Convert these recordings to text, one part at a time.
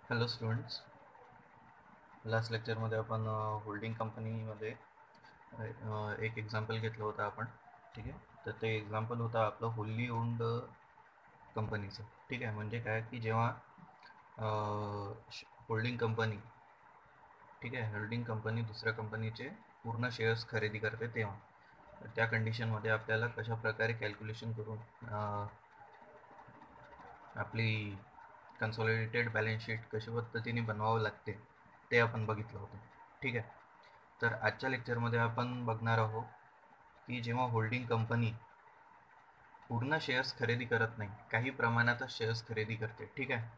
Hello students, last लेक्चरमध्ये आपण holding कंपनीमध्ये एक एक्झाम्पल घेतलं होतं आपण. ठीक आहे, तर ते एक्झाम्पल होतं आपलं होल्ली ओन्ड कंपनीचं. ठीक आहे, म्हणजे काय की जेव्हा होल्डिंग कंपनी होल्डिंग कंपनी दुसऱ्या कंपनीचे पूर्ण शेअर्स खरेदी करते तेव्हा, तर त्या कंडिशनमध्ये आपल्याला कशा प्रकारे कॅल्क्युलेशन करून आपली कन्सॉलिडेटेड बॅलन्स शीट कशा पद्धतीने बनवावं लागते ते आपण बघितलं होतं. ठीक आहे, तर आजच्या लेक्चरमध्ये आपण बघणार आहोत की जेव्हा होल्डिंग कंपनी पूर्ण शेअर्स खरेदी करत नाही, काही प्रमाणातच शेअर्स खरेदी करते. ठीक आहे,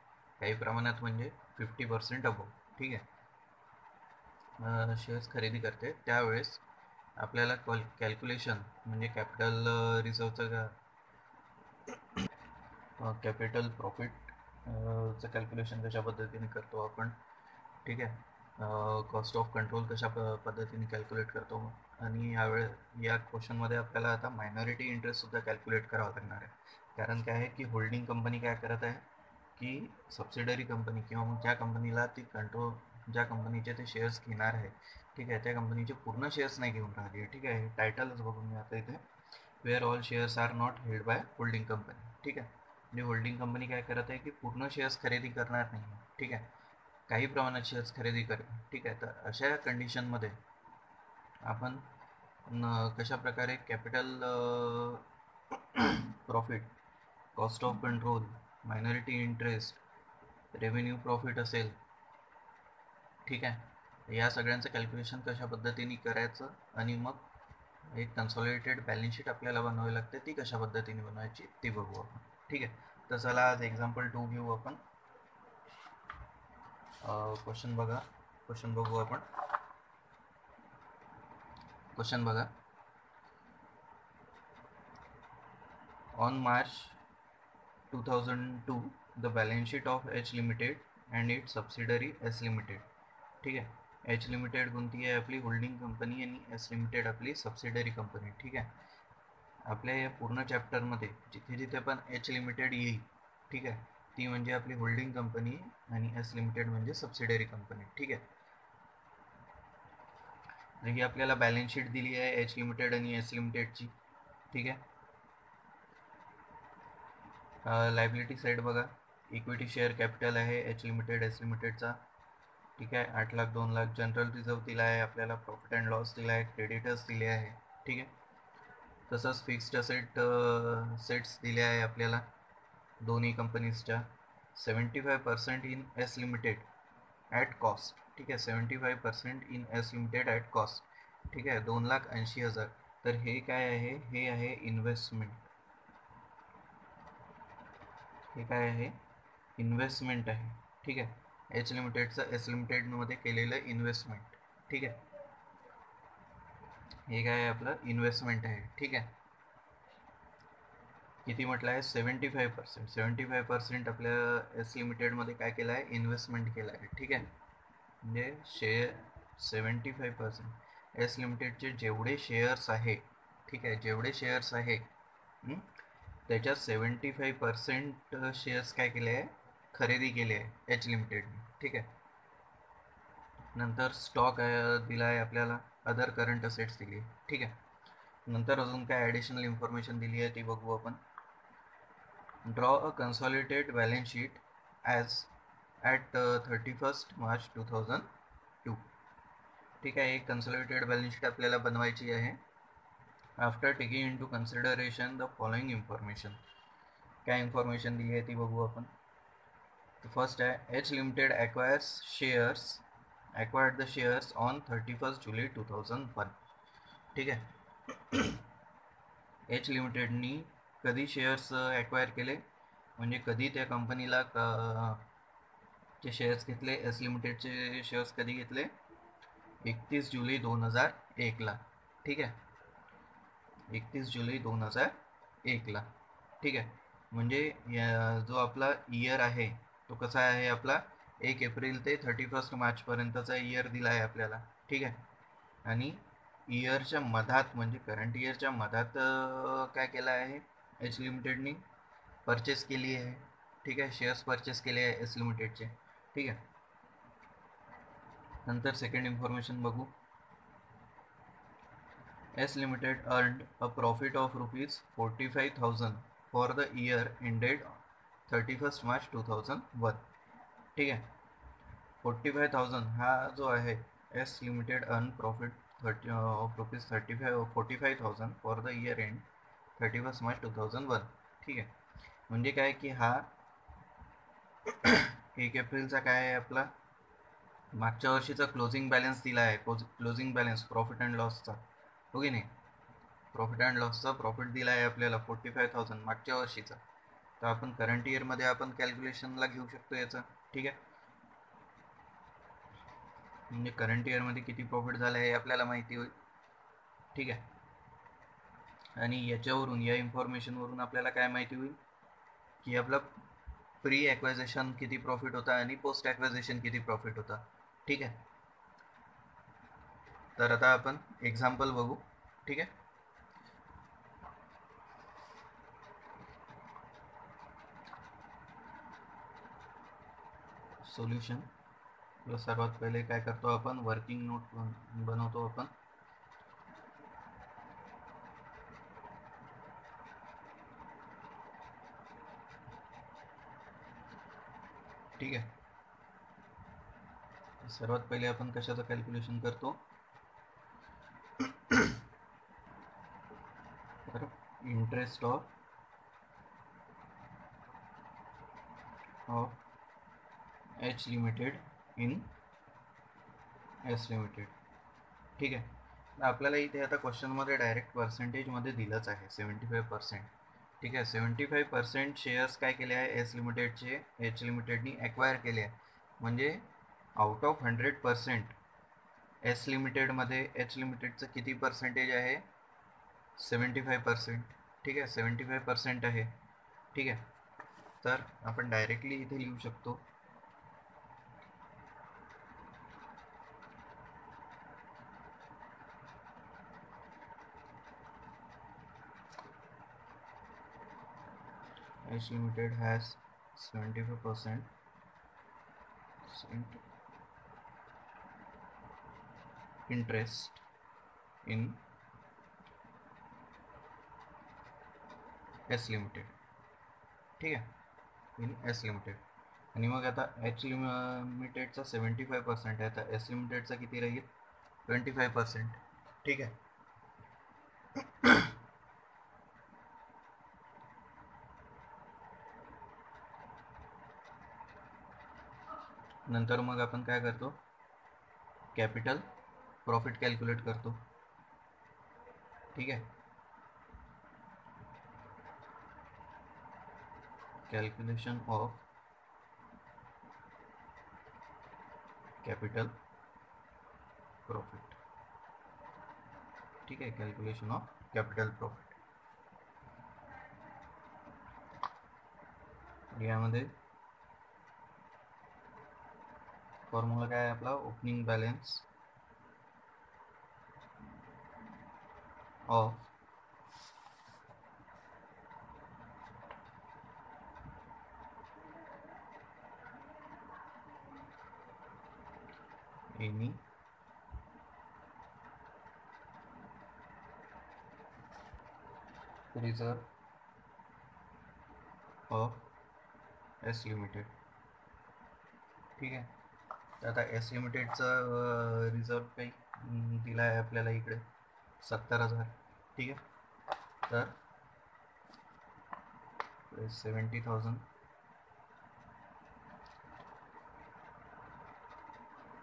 काही प्रमाणात म्हणजे 50% अबव. ठीक आहे, शेअर्स खरेदी करते त्यावेळेस आपल्याला कॅल्क्युलेशन म्हणजे कॅपिटल रिझर्वचं कॅपिटल प्रॉफिटचं कॅल्क्युलेशन कशा पद्धतीने करतो आपण. ठीक आहे, कॉस्ट ऑफ कंट्रोल कशा पद्धतीने कॅल्क्युलेट करतो. आणि या क्वेश्चनमध्ये आपल्याला आता मायनॉरिटी इंटरेस्टसुद्धा कॅल्क्युलेट करावं लागणार आहे. कारण काय आहे की होल्डिंग कंपनी काय करत आहे की सबसिडरी कंपनी किंवा मग ज्या कंपनीला ती ज्या कंपनीचे ते शेअर्स घेणार आहे, ठीक आहे, त्या कंपनीचे पूर्ण शेअर्स नाही घेऊन राहिली आहे. ठीक आहे, टायटलच बघून मी आता इथे, where all shares are not held by holding company. ठीक आहे, म्हणजे होल्डिंग कंपनी काय करत आहे की पूर्ण शेअर्स खरेदी करणार नाही. ठीक आहे, काही प्रमाणात शेअर्स खरेदी करेल. ठीक आहे, तर अशा कंडिशनमध्ये आपण कशा प्रकारे capital profit, cost of control, minority interest, revenue profit असेल. ठीक आहे, या सगळ्यांचं कॅल्क्युलेशन कशा पद्धतीने करायचं आणि मग एक कन्सॉलिडेटेड बॅलन्स शीट आपल्याला बनवावी लागते, ती कशा पद्धतीने बनवायची ती बघू आपण. ठीक आहे, तर चला आज एक्झाम्पल 2 घेऊ आपण. क्वेश्चन बघू आपण. क्वेश्चन बघा. On March 2002, the balance sheet of H Limited and its subsidiary S Limited. ठीक आहे, H Limited कोणती आहे आपली होल्डिंग कंपनी आणि S Limited आपली सबसिडरी कंपनी. ठीक आहे, आपल्या या पूर्ण चॅप्टरमध्ये जिथे जिथे पण H Limited येईल, ठीक आहे, ती म्हणजे आपली होल्डिंग कंपनी आणि S Limited म्हणजे सबसिडरी कंपनी. ठीक आहे, ही आपल्याला बॅलन्स शीट दिली आहे H Limited आणि S Limitedची. ठीक आहे, लायबिलिटी साईड बघा. इक्विटी शेअर कॅपिटल आहे एच लिमिटेड एस लिमिटेडचा. ठीक आहे, 8 लाख 2 लाख. जनरल रिझर्व दिला आहे आपल्याला, प्रॉफिट अँड लॉस दिला आहे, क्रेडिटर्स दिले आहे. ठीक आहे, तसंच फिक्स्ड सेट्स दिले आहे आपल्याला दोन्ही कंपनीजच्या. 75% in S limited at cost. ठीक आहे, 75% in S limited at cost. ठीक आहे, 2,80,000. तर हे काय आहे, हे आहे इन्व्हेस्टमेंट. हे काय आहे, इन्व्हेस्टमेंट आहे. ठीक आहे, एच लिमिटेडचं एस लिमिटेडमध्ये केलेलं इन्व्हेस्टमेंट. ठीक आहे, हे काय आहे आपलं इन्व्हेस्टमेंट आहे. ठीक आहे, किती म्हटलं आहे, 75%. 75% आपल्या एस लिमिटेडमध्ये काय केलं आहे, इन्व्हेस्टमेंट केलं आहे. ठीक आहे, म्हणजे 75% एस लिमिटेडचे जेवढे शेअर्स आहे, ठीक आहे, जेवढे शेअर्स आहे त्याच्यात 75% शेअर्स काय केले आहे, खरेदी केले आहे एच लिमिटेडने. ठीक आहे, नंतर स्टॉक दिला आहे आपल्याला, अदर करंट असेट्स दिली आहे. ठीक आहे, नंतर अजून काय ॲडिशनल इन्फॉर्मेशन दिली आहे ती बघू आपण. Draw a consolidated balance sheet as at 31 March 2002. ठीक आहे, एक कन्सॉलिडेटेड बॅलन्स शीट आपल्याला बनवायची आहे. After taking into consideration the following information. काय इन्फॉर्मेशन दिली आहे ती बघू आपण. फर्स्ट आहे, H limited acquired the shares on 31st July 2001. ठीक आहे, एच लिमिटेडनी कधी शेअर्स ॲक्वायर केले, म्हणजे कधी त्या कंपनीला चे शेअर्स घेतले, एस लिमिटेडचे शेअर्स कधी घेतले, 31 जुलै 2001ला. ठीक आहे, 31 जुलै 2001ला. ठीक आहे, म्हणजे जो आपला इयर आहे तो कसा आहे आपला, 1 एप्रिल ते 31 मार्चपर्यंतचा इयर दिला आहे आपल्याला. ठीक आहे, आणि इयरच्या मधात म्हणजे करंट इयरच्या मधात काय केलं आहे, एच लिमिटेडनी परचेस केली आहे. ठीक आहे, शेअर्स परचेस केले आहे एस लिमिटेडचे. ठीक आहे. नंतर सेकंड इन्फॉर्मेशन बघू. S Limited earned a profit of rupees 45,000 for the year ended 31st March 2001. ठीक आहे. 45,000 हा जो आहे S Limited earn profit of rupees 45,000 for the year end 31st March 2001. ठीक आहे. म्हणजे काय की हा 1 एप्रिलचा काय आहे आपला मागच्या वर्षीचा क्लोजिंग बॅलन्स दिला आहे. क्लोजिंग बॅलन्स प्रॉफिट अँड लॉसचा, हो की नाही. प्रॉफिट अँड लॉसचा प्रॉफिट दिला आहे आपल्याला 45,000 मागच्या वर्षीचा. तर आपण करंट इयरमध्ये आपण कॅल्क्युलेशनला घेऊ शकतो याचं. ठीक आहे. म्हणजे करंट इयरमध्ये किती प्रॉफिट झालं हे आपल्याला माहिती होईल. ठीक आहे. आणि याच्यावरून या इन्फॉर्मेशनवरून आपल्याला काय माहिती होईल की आपला प्री ॲक्वायझेशन किती प्रॉफिट होता आणि पोस्ट ॲक्वायझेशन किती प्रॉफिट होता. ठीक आहे. तर आता आपण एक्झाम्पल बघू. ठीक आहे. सोल्युशन. सर्वात पहिले काय करतो आपण, वर्किंग नोट बनवतो आपण. ठीक आहे. सर्वात पहिले आपण कशाचं कॅल्क्युलेशन करतो, तर interest of H limited in S limited. ठीक आहे. आपल्याला इथे आता क्वेश्चनमध्ये डायरेक्ट पर्सेंटेजमध्ये दिलंच आहे 75%. ठीक आहे. 75% शेअर्स काय केले आहे एस लिमिटेडचे H लिमिटेडनी ॲक्वायर केले आहे. म्हणजे आउट ऑफ 100% एस लिमिटेडमध्ये H लिमिटेडचं किती पर्सेंटेज आहे, 75%. ठीक आहे. 75% आहे. ठीक आहे. तर आपण डायरेक्टली इथे लिहू शकतो H Limited has 75% interest in S Limited. ठीक आहे. In S Limited. आणि मग आता H लिमिटेडचा 75% आहे, तर S लिमिटेडचा किती राहील, 25%. ठीक आहे. नंतर मग आपण काय करतो, कॅपिटल प्रॉफिट कॅल्क्युलेट करतो. ठीक आहे. Calculation of capital profit. ठीक आहे. Calculation of capital profit. यामध्ये फॉर्म्युला काय आहे आपला, opening balance of any reserve of S limited. ठीक आहे. तर आता एस लिमिटेडचा रिझर्व काही दिला आहे आपल्याला इकडे 70,000. ठीक आहे. तर 70,000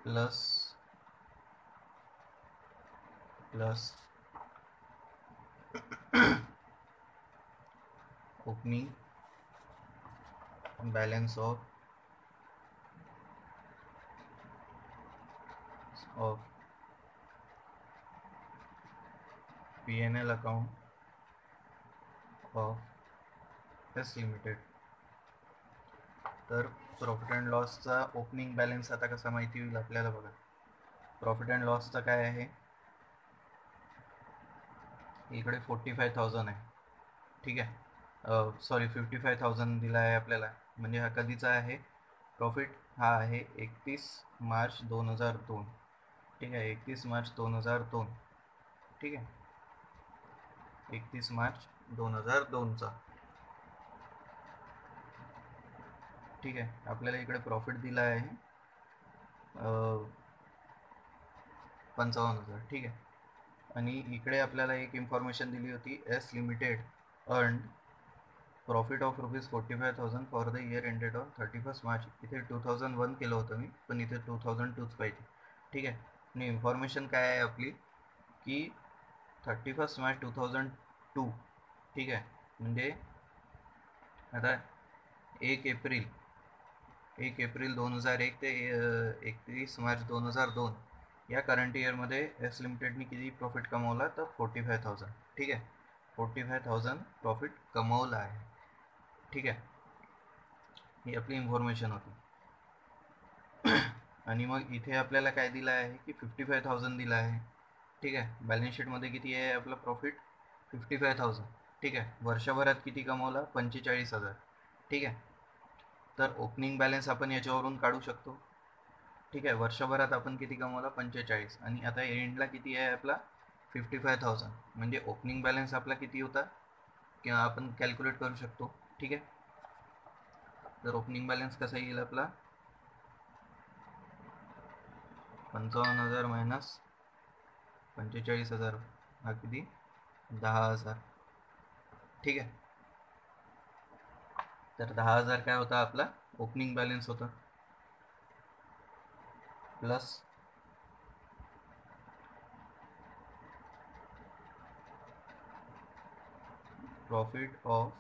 plus opening balance of P&L account of S Limited. तर प्रॉफिट अँड लॉसचा ओपनिंग बॅलन्स आता कसा माहिती होईल आपल्याला बघा. प्रॉफिट अँड लॉसचा काय आहे, इकडे 45,000 आहे. ठीक आहे. सॉरी 55,000 दिला आहे आपल्याला. म्हणजे हा कधीचा आहे, प्रॉफिट हा आहे 31 मार्च 2002. ठीक आहे, 31 मार्च 2002. ठीक आहे, 31 मार्च 2002चा. ठीक आहे, आपल्याला इकडे प्रॉफिट दिला आहे 55,000. ठीक आहे, आणि इकडे आपल्याला एक इन्फॉर्मेशन दिली होती, S limited earn profit of ₹45,000 for the year ended on 31 March. इथे 2001 केलं होतं मी, पण इथे 2002च पाहिजे. ठीक आहे, आणि इन्फॉर्मेशन काय आहे आपली की 31 मार्च 2002. ठीक आहे, म्हणजे आता 1 एप्रिल 2001 ते 31 मार्च 2002 या करंट इयरमध्ये एस लिमिटेडने किती प्रॉफिट कमवला, तर 45,000. ठीक आहे, 45,000 प्रॉफिट कमवला आहे. ठीक आहे, ही आपली इन्फॉर्मेशन होती. आणि मग इथे आपल्याला काय दिलं आहे की 55,000 दिला आहे. ठीक आहे, बॅलन्स शीटमध्ये किती आहे आपला प्रॉफिट, 55,000. ठीक आहे, वर्षभरात किती कमवला, 45,000. ठीक आहे, तर ओपनिंग बॅलन्स आपण याच्यावरून काढू शकतो. ठीक आहे, वर्षभरात आपण किती कमवला, 45, आणि आता एंडला किती आहे आपला, 55,000. म्हणजे ओपनिंग बॅलन्स आपला किती होता किंवा आपण कॅल्क्युलेट करू शकतो. ठीक आहे, तर ओपनिंग बॅलन्स कसा येईल आपला, 55,000 मायनस 45,000 हा किती, 10,000. ठीक आहे, तर 10,000 काय होता आपला ओपनिंग बॅलन्स होता, plus profit of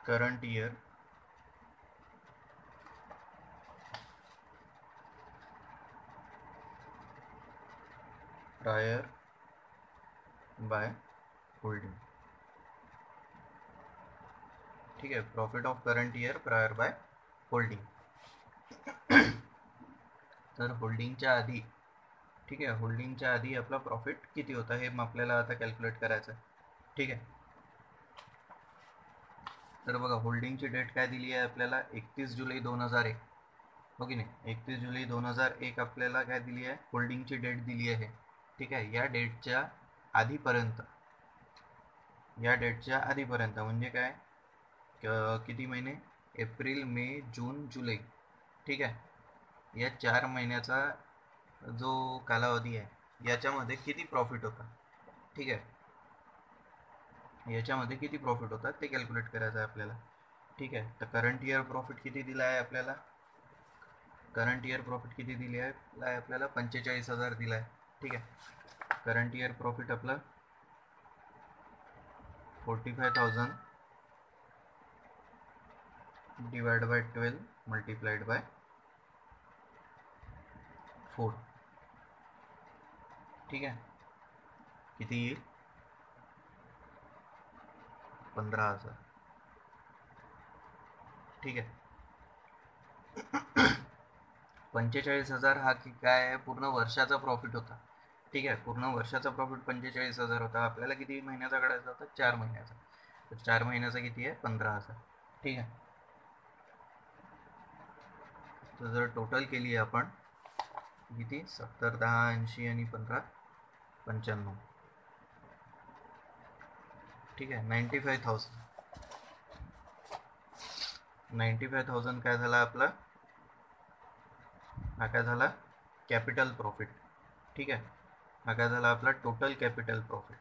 current year prior by holding. ठीक आहे, profit of current year prior by holding. तर होल्डिंगच्या आधी, ठीक आहे, होल्डिंगच्या आधी आपला प्रॉफिट किती होता हे आपल्याला आता कॅल्क्युलेट करायचं आहे. ठीक आहे, तर बघा होल्डिंगची डेट काय दिली आहे आपल्याला, 31 जुलै 2001. हो की नाही, 31 जुलै 2001 आपल्याला काय दिली आहे, होल्डिंगची डेट दिली आहे. ठीक आहे, या डेटच्या आधीपर्यंत म्हणजे काय, किती महिने, एप्रिल मे जून जुलै. ठीक आहे, या 4 महिन्याचा जो कालावधी आहे याच्यामध्ये किती प्रॉफिट होता. ठीक आहे, याच्यामध्ये किती प्रॉफिट होता ते कॅल्क्युलेट करायचं आहे आपल्याला. ठीक आहे, तर करंट इयर प्रॉफिट किती दिला आहे आपल्याला, करंट इयर प्रॉफिट किती दिली आहे आपल्याला, 45,000 दिला आहे. ठीक आहे, करंट इयर प्रॉफिट आपलं 45,000 डिवाइड बाय 12 मल्टीप्लाइड बाय 4. ठीक आहे, किती येईल, 15,000. ठीक आहे, 45,000 हा काय आहे, पूर्ण वर्षाचा प्रॉफिट होता. ठीक आहे, पूर्ण वर्षाचा प्रॉफिट 45,000 होता. आपल्याला किती महिन्याचा काढायचा होता, 4 महिन्याचा. तर 4 महिन्याचा किती आहे, 15,000. ठीक आहे, तर जर टोटल केली आपण किती, 70, 10, 80 आणि 15, 95. ठीक आहे, 95,000 काय झाला आपला, हा काय झाला कॅपिटल प्रॉफिट. ठीक आहे, हा काय झाला आपला total capital profit.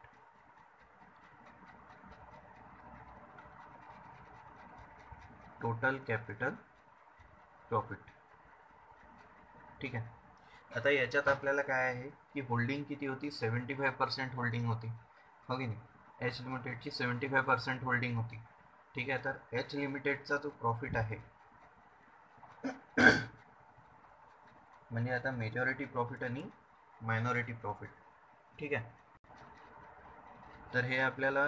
Total capital profit. ठीक आहे, आता याच्यात आपल्याला काय आहे की होल्डिंग किती होती, 75% होल्डिंग होती. हो की नाही, एच लिमिटेडची 75% होल्डिंग होती. ठीक आहे, तर एच लिमिटेडचा जो प्रॉफिट आहे म्हणजे आता मेजॉरिटी प्रॉफिट आणि मायनॉरिटी प्रॉफिट. ठीक आहे, तर हे आपल्याला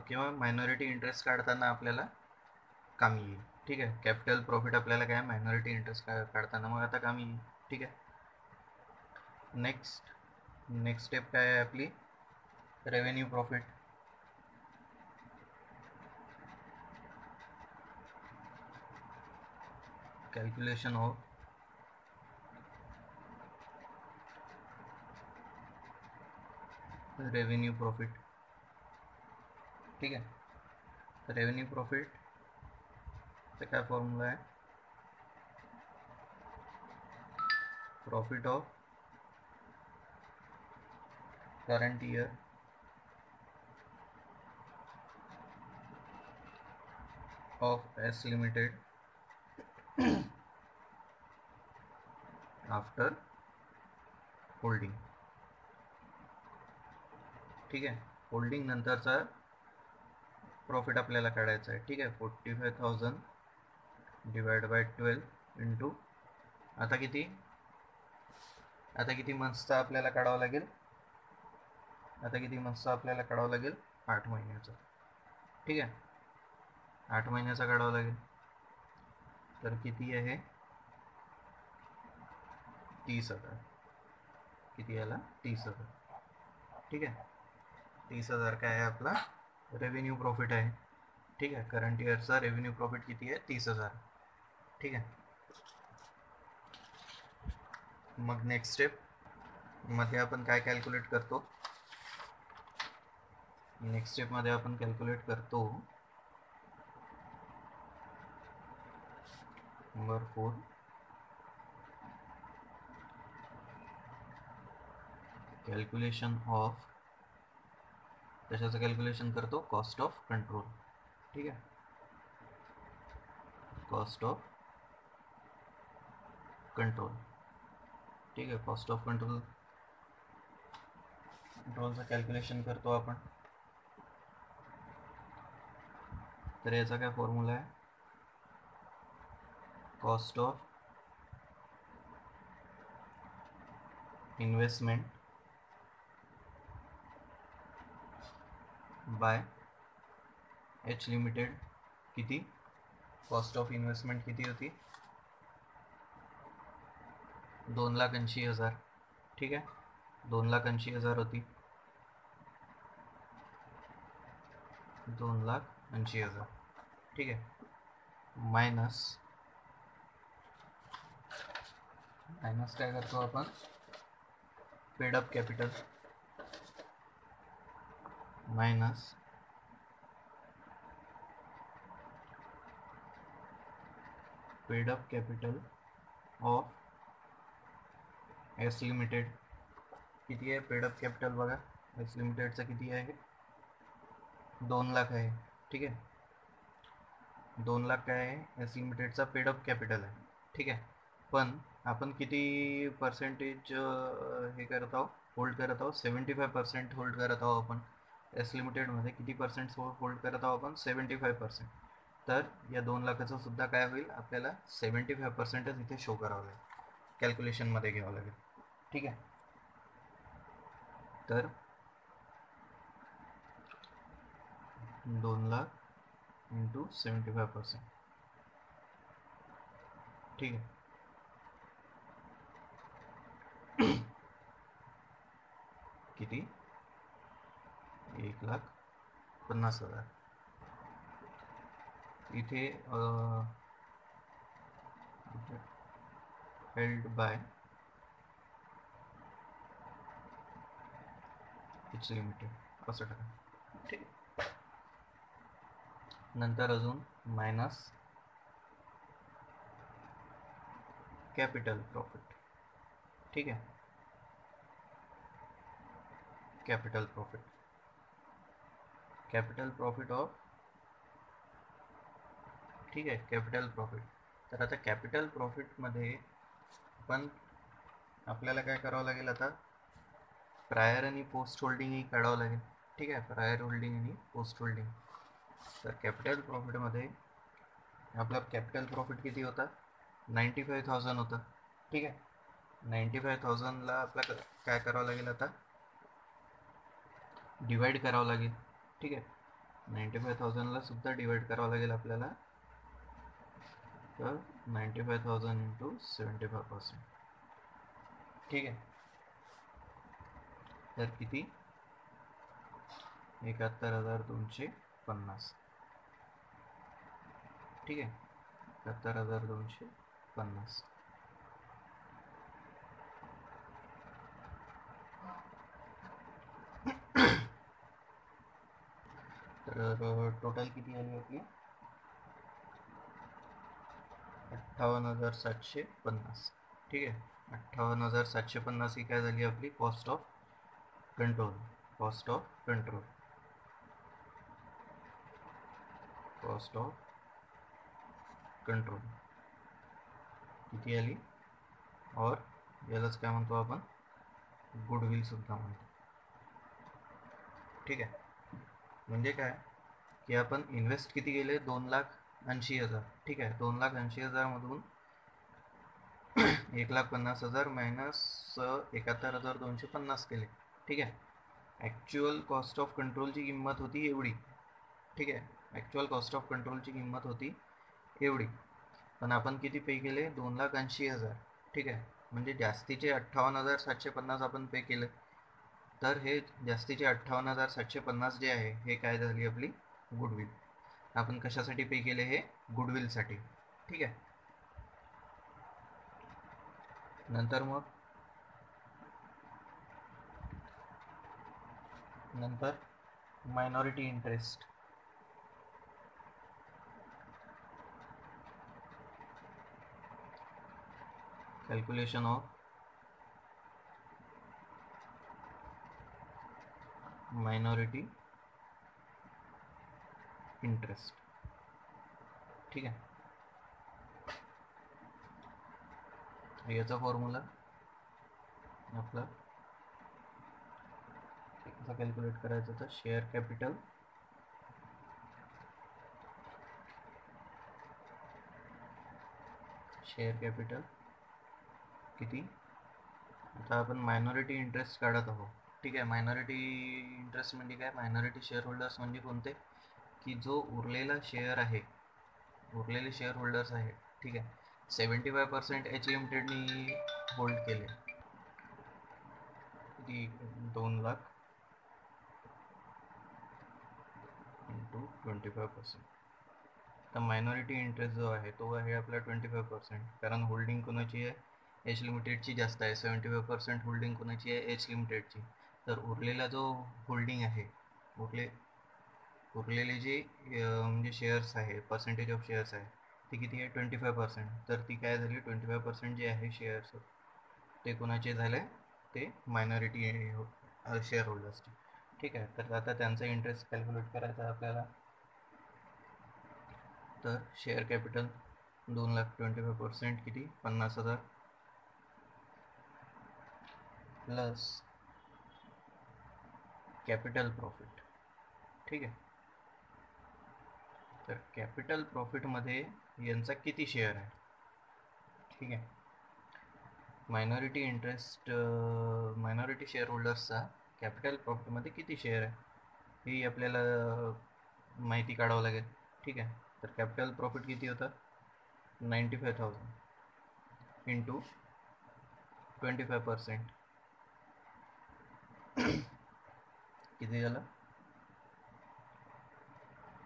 किंवा मायनॉरिटी इंटरेस्ट काढताना आपल्याला कामी येईल. ठीक आहे, कॅपिटल प्रॉफिट आपल्याला काय, मायनॉरिटी इंटरेस्ट काढताना मग आता कामी येईल. ठीक आहे, नेक्स्ट स्टेप काय आहे आपली, revenue profit. Calculation of revenue profit. ठीक आहे, तर रेव्हेन्यू प्रॉफिटचा काय फॉर्म्युला आहे? Profit of current year of S limited after holding. ठीक आहे, होल्डिंग नंतरचा प्रॉफिट आपल्याला काढायचा आहे. ठीक आहे, 45,000 डिवाइड बाय 12 इंटू आता किती मंथ्सचा आपल्याला काढावं लागेल? 8 महिन्याचा. ठीक आहे, 8 महिन्याचा काढावं लागेल. तर किती आहे? 30,000. किती आला? 30,000. ठीक आहे, 30,000 काय आहे आपला रेव्हेन्यू प्रॉफिट आहे. ठीक आहे, करंट इयरचा रेव्हेन्यू प्रॉफिट किती आहे? 30,000. ठीक आहे, मग नेक्स्ट स्टेप मध्ये आपण काय कॅल्क्युलेट करतो? नेक्स्ट स्टेप मध्ये आपण कॅल्क्युलेट करतो नंबर 4, कॅल्क्युलेशन ऑफ, कशाचं कॅल्क्युलेशन करतो? Cost of control. ठीक आहे, कॉस्ट ऑफ कंट्रोल. ठीक आहे, कॉस्ट ऑफ कंट्रोलचं कॅल्क्युलेशन करतो आपण. तर याचा काय फॉर्म्युला आहे? Cost of investment by H limited. किती? कॉस्ट ऑफ इन्व्हेस्टमेंट किती होती? 2,80,000. ठीक आहे, 2,80,000 होती. 2,80,000. ठीक आहे, मायनस काय करतो आपण? Paid up capital minus paid up capital of S limited. किती आहे पेड अप कॅपिटल? बघा, एस लिमिटेडचा किती आहे? 2 लाख आहे. ठीक आहे, 2 लाख काय आहे? एस लिमिटेडचा पेड अप कॅपिटल आहे. ठीक आहे, पण आपण किती पर्सेंटेज हे करत आहोत? होल्ड करत आहोत? 75% होल्ड करत आहोत आपण. एस लिमिटेडमध्ये किती पर्सेंट होल्ड करत आहोत आपण? 75%. तर या 2 लाखाचं सुद्धा काय होईल? आपल्याला 75%च इथे शो करावं लागेल, कॅल्क्युलेशनमध्ये घ्यावं लागेल. ठीक आहे, तर 2 लाख इंटू 75%. ठीक आहे, किती? 1,50,000. इथे हेल्ड बाय एच लिमिटेड असं टाका. ठीक आहे, नंतर अजून मायनस कॅपिटल प्रॉफिट. ठीक आहे, कॅपिटल प्रॉफिट ऑफ, ठीक आहे, कॅपिटल प्रॉफिट. तर आता कॅपिटल प्रॉफिटमध्ये पण आपल्याला काय करावं लागेल? आता प्रायर आणि पोस्ट होल्डिंगही काढावं लागेल. ठीक आहे, प्रायर होल्डिंग आणि पोस्ट होल्डिंग. तर कॅपिटल प्रॉफिटमध्ये आपला कॅपिटल प्रॉफिट किती होता? 95,000 होता. ठीक आहे, 95,000ला आपल्याला काय करावं लागेल? आता डिवाइड करावं लागेल. ठीक आहे, 95,000ला सुद्धा डिवाइड करावं लागेल आपल्याला. तर 95,000 इंटू 75%. ठीक आहे, तर किती? 71,250. ठीक आहे, 71,250. 50. तर टोटल किती आली आपली 58,750. ठीक आहे, 58,750 ही काय झाली आपली cost of control. Cost of control, cost of control किती आली. और यालाच काय म्हणतो आपण गुडविल सुद्धा म्हणतो. ठीक आहे, म्हणजे काय की आपण इन्व्हेस्ट किती केले 2,80,000. ठीक आहे, 2,80,000 मधून 1,50,000 मायनस 71,250 केले. ठीक आहे, ॲक्च्युअल कॉस्ट ऑफ कंट्रोलची किंमत होती एवढी. ठीक आहे, ॲक्च्युअल कॉस्ट ऑफ कंट्रोलची किंमत होती एवढी, पण आपण किती पे केले 2,80,000. ठीक आहे, म्हणजे जास्तीचे 58,750 आपण पे केले. तर हे जास्तीचे 58,750 जे आहे हे काय झाली आपली गुडविल. आपण कशासाठी पे केले हे गुडविलसाठी. ठीक आहे, नंतर minority interest. Calculation of minority interest. ठीक आहे, याचा फॉर्म्युला आपला कसा कॅल्क्युलेट करायचा तर शेअर कॅपिटल किती. आता आपण मायनॉरिटी इंटरेस्ट काढत आहोत. ठीक आहे, मायनॉरिटी इंटरेस्ट म्हणजे काय, मायनॉरिटी शेअर होल्डर्स म्हणजे कोणते की जो उरलेला शेअर आहे, उरलेले शेअर होल्डर्स आहे. ठीक आहे, 75% एच लिमिटेडनी होल्ड केले. किती 2 लाख इंटू 25%. तर मायनॉरिटी इंटरेस्ट जो आहे तो आहे आपला 25%, कारण होल्डिंग कोणाची आहे एच लिमिटेडची जास्त आहे. 75% होल्डिंग कोणाची आहे एच लिमिटेडची. तर उरलेला जो होल्डिंग आहे, उरलेले जे म्हणजे शेअर्स आहे, पर्सेंटेज ऑफ शेअर्स आहे ती किती आहे 25%. तर ती काय झाली 25% जे आहे शेअर्स ते कोणाचे झाले ते मायनॉरिटी शेअर होल्डर्सचे. ठीक आहे, तर आता त्यांचा इंटरेस्ट कॅल्क्युलेट करायचा आहे आपल्याला. तर शेअर कॅपिटल 2,25% किती 50,000 प्लस कॅपिटल प्रॉफिट. ठीक आहे, तर कॅपिटल प्रॉफिटमध्ये यांचा किती शेअर आहे. ठीक आहे, मायनॉरिटी इंटरेस्ट मायनॉरिटी शेअर होल्डर्सचा कॅपिटल प्रॉफिटमध्ये किती शेअर आहे हे आपल्याला माहिती काढावं लागेल. ठीक आहे, तर कॅपिटल प्रॉफिट किती होतं 95,000 इंटू 25% किती झालं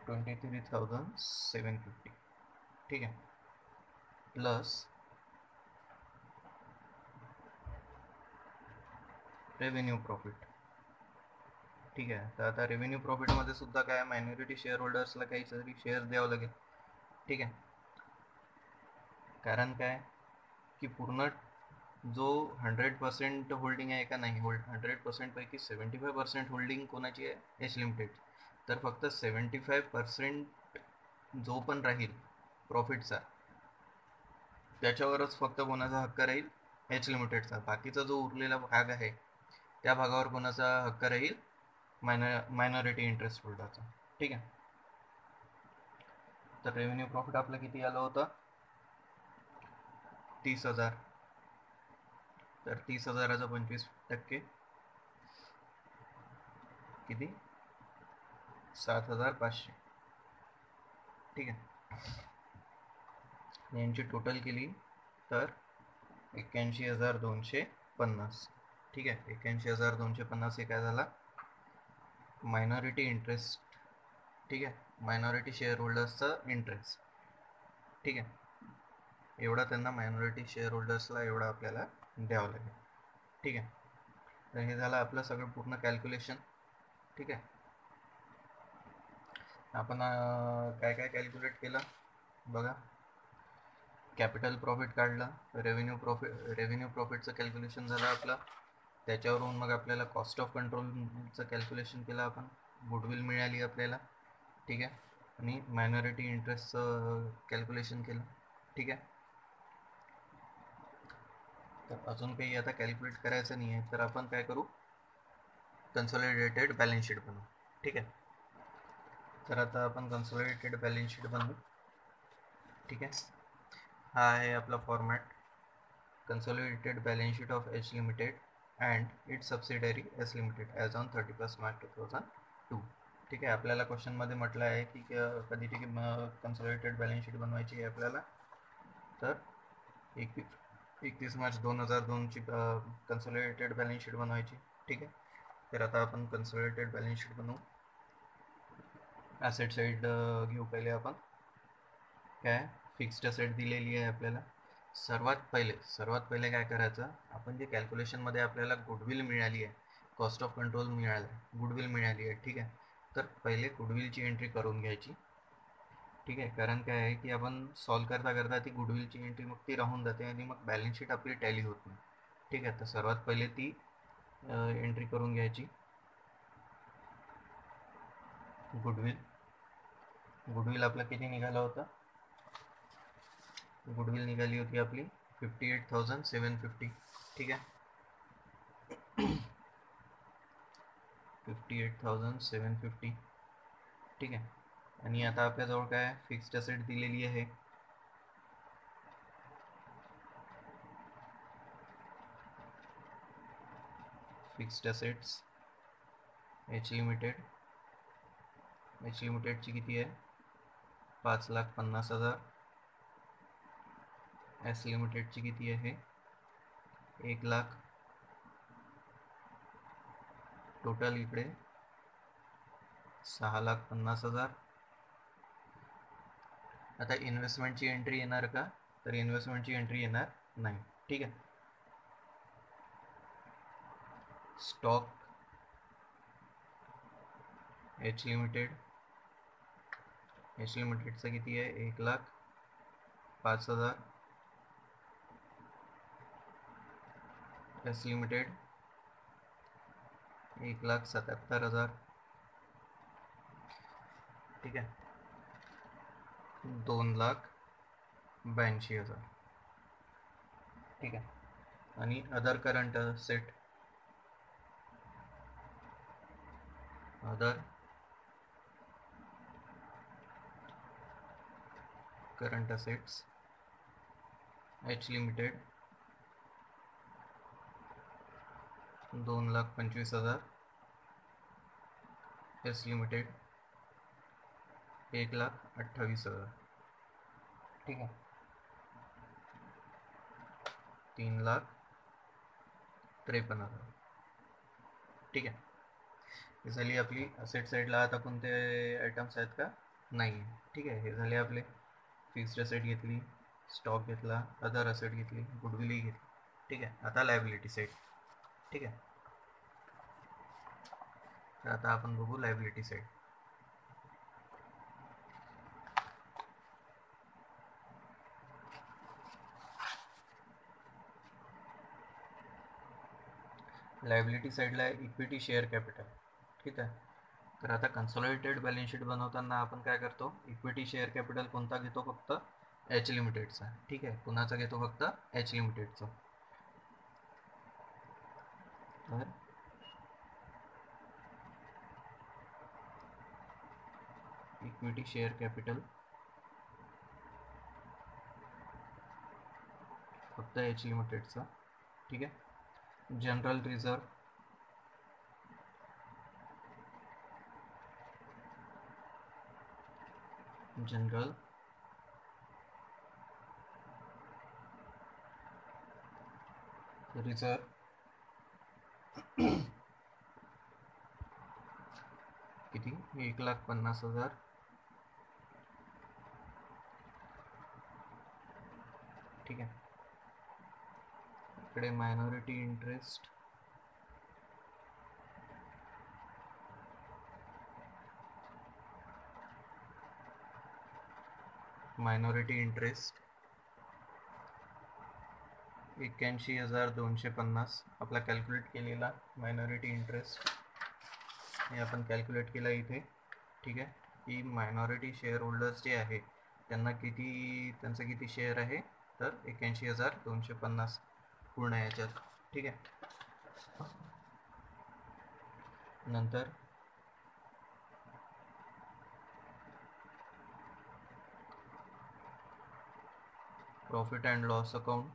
23,750. ठीक आहे, प्लस रेव्हेन्यू प्रॉफिट. ठीक आहे, तर आता रेव्हेन्यू प्रॉफिटमध्ये सुद्धा काय मायनॉरिटी शेअर होल्डर्सला काहीतरी शेअर द्यावं लागेल. ठीक आहे, कारण काय की पूर्ण जो 100% होल्डिंग आहे का नाही, 100% पैकी 75% होल्डिंग कोणाची आहे एच लिमिटेड. तर फक्त 75% जो पण राहील प्रॉफिटचा त्याच्यावरच फक्त कोणाचा हक्क राहील एच लिमिटेडचा. बाकीचा जो उरलेला भाग आहे त्या भागावर कोणाचा हक्क राहील मायनॉरिटी इंटरेस्ट होल्डरचा. ठीक आहे, तर रेव्हेन्यू प्रॉफिट आपलं किती आलं होतं 30,000. तर 30,000चा 25% किती 7,500. ठीक आहे, यांची टोटल केली तर 81,250. ठीक आहे, 81,250 हे काय झाला मायनॉरिटी इंटरेस्ट. ठीक आहे, मायनॉरिटी शेअर होल्डर्सचा इंटरेस्ट. ठीक आहे, एवढा त्यांना मायनॉरिटी शेअर होल्डर्सला एवढा आपल्याला द्यावं लागेल. ठीक आहे. तर हे झालं आपलं सगळं पूर्ण कॅल्क्युलेशन. ठीक आहे. आपण काय काय कॅल्क्युलेट केलं बघा. कॅपिटल प्रॉफिट काढलं, रेव्हेन्यू प्रॉफिटचं कॅल्क्युलेशन झालं आपलं. त्याच्यावरून मग आपल्याला कॉस्ट ऑफ कंट्रोलचं कॅल्क्युलेशन केलं आपण. गुडविल मिळाली आपल्याला. ठीक आहे. आणि मायनॉरिटी इंटरेस्टचं कॅल्क्युलेशन केलं. ठीक आहे. तर अजून काही आता कॅल्क्युलेट करायचं नाही आहे, तर आपण काय करू, कन्सॉलिडेटेड बॅलन्स शीट बनवू. ठीक आहे. तर आता आपण कन्सॉलिडेटेड बॅलन्स शीट बनवू. ठीक आहे. हा आहे आपला format, consolidated balance sheet of H limited and it's subsidiary S limited as on 31 March 2002. ठीक आहे. आपल्याला क्वेश्चनमध्ये म्हटलं आहे की कधी ठीक कन्सॉलिडेटेड बॅलन्स शीट बनवायची आहे आपल्याला, तर 31 मार्च 2002ची कन्सॉलिडेटेड बॅलन्स शीट बनवायची. ठीक आहे. तर आता आपण कन्सॉलिडेटेड बॅलन्स शीट बनवू. ॲसेट साईड घेऊ पहिले आपण. काय फिक्स्ड असेट दिलेली आहे आपल्याला. सर्वात पहिले काय करायचं, आपण जे कॅल्क्युलेशनमध्ये आपल्याला गुडविल मिळाली आहे, कॉस्ट ऑफ कंट्रोल मिळालं आहे, गुडविल मिळाली आहे. ठीक आहे. तर पहिले गुडविलची एंट्री करून घ्यायची. ठीक आहे. कारण काय आहे की आपण सॉल्व करता करता ती गुडविलची एंट्री मग ती राहून जाते आणि मग बॅलन्स शीट आपली टॅली होत नाही. ठीक आहे. तर सर्वात पहिले ती एंट्री करून घ्यायची. गुडविल आपला किती निघाला होता, गुडविल निघाली होती आपली 58,750. ठीक आहे. 58,750. ठीक आहे. आणि आता आपल्याजवळ काय फिक्स्ड असेट दिलेली आहे. फिक्स्ड असेट्स एच लिमिटेडची किती आहे, 5,50,000. एस लिमिटेडची किती आहे, 1,00,000. टोटल इकडे 6,50,000. आता इन्व्हेस्टमेंटची एंट्री येणार का, तर इन्व्हेस्टमेंटची एंट्री येणार नाही. ठीक आहे. स्टॉक एच लिमिटेडचं किती आहे, 1,05,000. S limited 1,77,000. ठीक आहे. 2,82,000. ठीक आहे. आणि other current assets H limited 2,25,000. S limited 1,28,000. ठीक आहे. 3,53,000. ठीक आहे. हे झाली आपली असेट साईडला. आता कोणते आयटम्स आहेत का, नाही. ठीक आहे. हे झाले आपले फिक्स्ड असेट घेतली, स्टॉक घेतला, अदर असेट घेतली, गुडविलही घेतली. ठीक आहे. आता लायबिलिटी साईड. ठीक आहे. तर आता आपण बघू लायबिलिटी साईड. लायबिलिटी साईडला इक्विटी शेअर कॅपिटल. ठीक आहे. तर आता कन्सॉलिडेटेड बॅलन्स शीट बनवताना आपण काय करतो, इक्विटी शेअर कॅपिटल कोणता घेतो, फक्त एच लिमिटेडचा. ठीक आहे. कुणाचा घेतो, फक्त एच लिमिटेडचा. तर इक्विटी शेअर कॅपिटल फक्त एच लिमिटेडचा. ठीक आहे. जनरल रिझर्व किती, 1,50,000. ठीक आहे. इकडे मायनॉरिटी इंटरेस्ट $81,250 आपला कॅल्क्युलेट केलेला मायनॉरिटी इंटरेस्ट हे आपण कॅल्क्युलेट केला इथे. ठीक आहे, की मायनॉरिटी शेअर होल्डर्स जे आहे त्यांचं किती शेअर आहे, तर 81,250 पूर्ण याच्यात. ठीक आहे. नंतर प्रॉफिट अँड लॉस अकाउंट.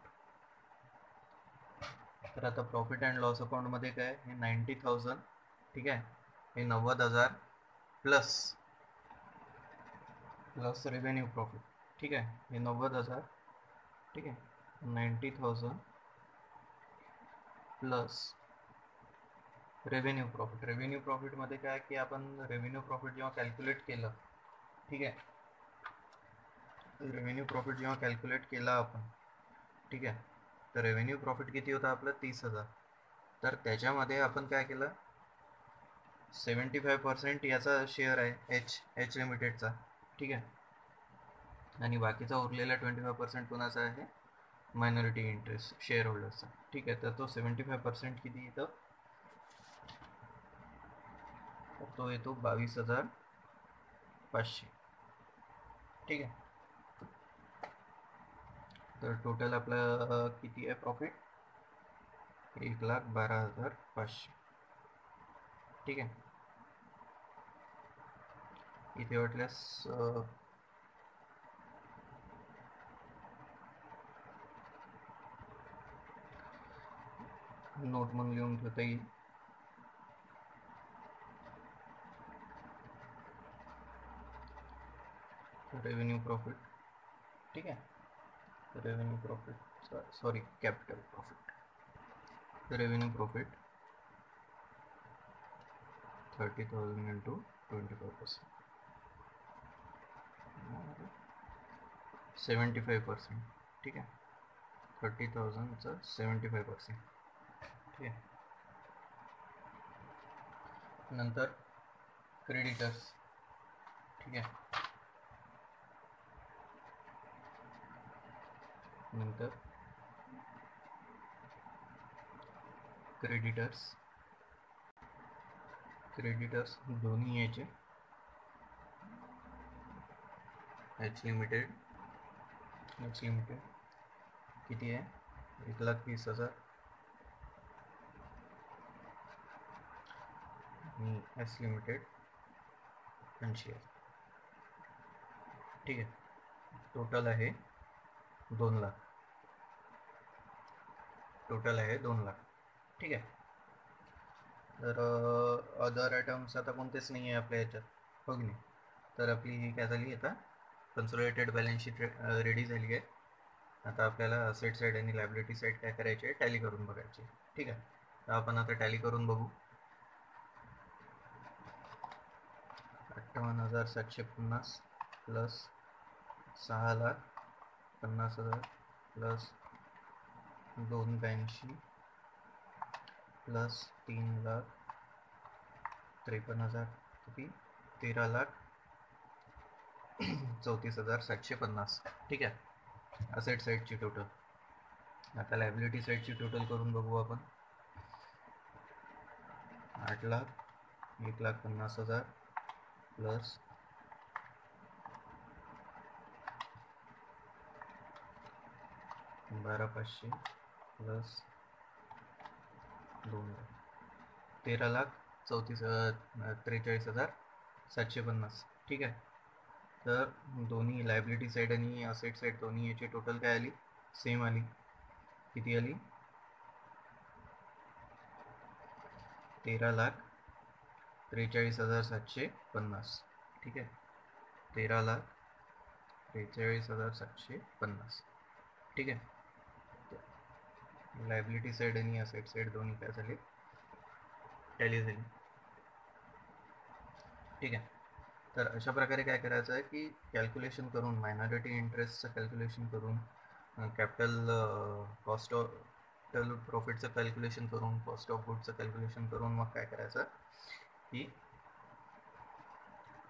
तर आता प्रॉफिट अँड लॉस अकाउंटमध्ये काय, हे 90,000. ठीक आहे, हे 90,000 प्लस रेव्हेन्यू प्रॉफिट. ठीक आहे, हे 90,000. ठीक आहे, 90,000 प्लस रेव्हेन्यू प्रॉफिटमध्ये काय, की आपण रेव्हेन्यू प्रॉफिट जेव्हा कॅल्क्युलेट केलं, ठीक आहे, रेव्हेन्यू प्रॉफिट जेव्हा कॅल्क्युलेट केला आपण, ठीक आहे, तर रेव्हेन्यू प्रॉफिट किती होता आपलं, 30,000. तर त्याच्यामध्ये आपण काय केलं, 75% याचा शेअर आहे एच लिमिटेडचा. ठीक आहे, आणि बाकीचा उरलेला 25% कोणाचा आहे, मायनॉरिटी इंटरेस्ट शेअर होल्डर्सचा. ठीक आहे, तर तो 75% किती येतं, तर तो येतो 22,500. ठीक आहे, तर टोटल आपलं किती आहे प्रॉफिट, 1,12,500. ठीक आहे, इथे वाटल्यास नोट म्हणून लिहून ठेवता येईल. Revenue profit. ठीक आहे, revenue profit sorry capital profit. Revenue profit 30,000 into 25%, 75%. ठीक आहे, 30,000चं 75%. ठीक आहे, नंतर क्रेडिटर्स. ठीक आहे, नंतर क्रेडिटर्स दोन्ही याचे एच लिमिटेड किती आहे, 1,20,000 आणि एस लिमिटेड 80,000. ठीक आहे, टोटल आहे 2 लाख. ठीक आहे, तर अदर आयटम्स आता कोणतेच नाही आहे आपल्या याच्यात, हो की नाही. तर आपली ही काय झाली, आता कन्सोलिडेटेड बॅलन्स शीट रेडी झाली आहे. आता आपल्याला असेट साईड आणि लायबिलिटी साईड काय करायची आहे, टॅली करून बघायची. ठीक आहे, तर आपण आता टॅली करून बघू. 58,750 प्लस 6,50,000 प्लस 282 प्लस 3,53,000 किती, 13,34,750. ठीक आहे, असेट साईडची टोटल. आता लायबिलिटी साईडची टोटल करून बघू आपण. 8,01,50,000 प्लस 12,500 प्लस 2 13,43,750. ठीक आहे, तर दोन्ही लायबिलिटी साईड आणि असेट साईड दोन्ही याची टोटल काय आली, सेम आली. किती आली, 13,43,750. ठीक आहे, 13,43,750. ठीक आहे, लायबिलिटी साईड आणि असेट साईड दोन्ही काय झाले, टॅली झाली. ठीक आहे, तर अशा प्रकारे काय करायचं आहे, की कॅल्क्युलेशन करून मायनॉरिटी इंटरेस्टचं कॅल्क्युलेशन करून कॅपिटल कॉस्ट ऑफ प्रॉफिटचं कॅल्क्युलेशन करून, कॉस्ट ऑफ गुडचं कॅल्क्युलेशन करून मग काय करायचं की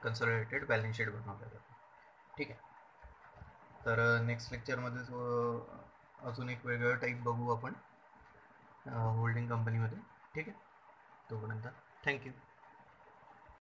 कन्सॉलिडेटेड बॅलन्स शीट बनवलं जातं. ठीक आहे. तर नेक्स्ट लेक्चरमध्ये अजून एक वेगळं टाईप बघू आपण होल्डिंग कंपनीमध्ये. ठीक आहे. तोपर्यंत थँक्यू.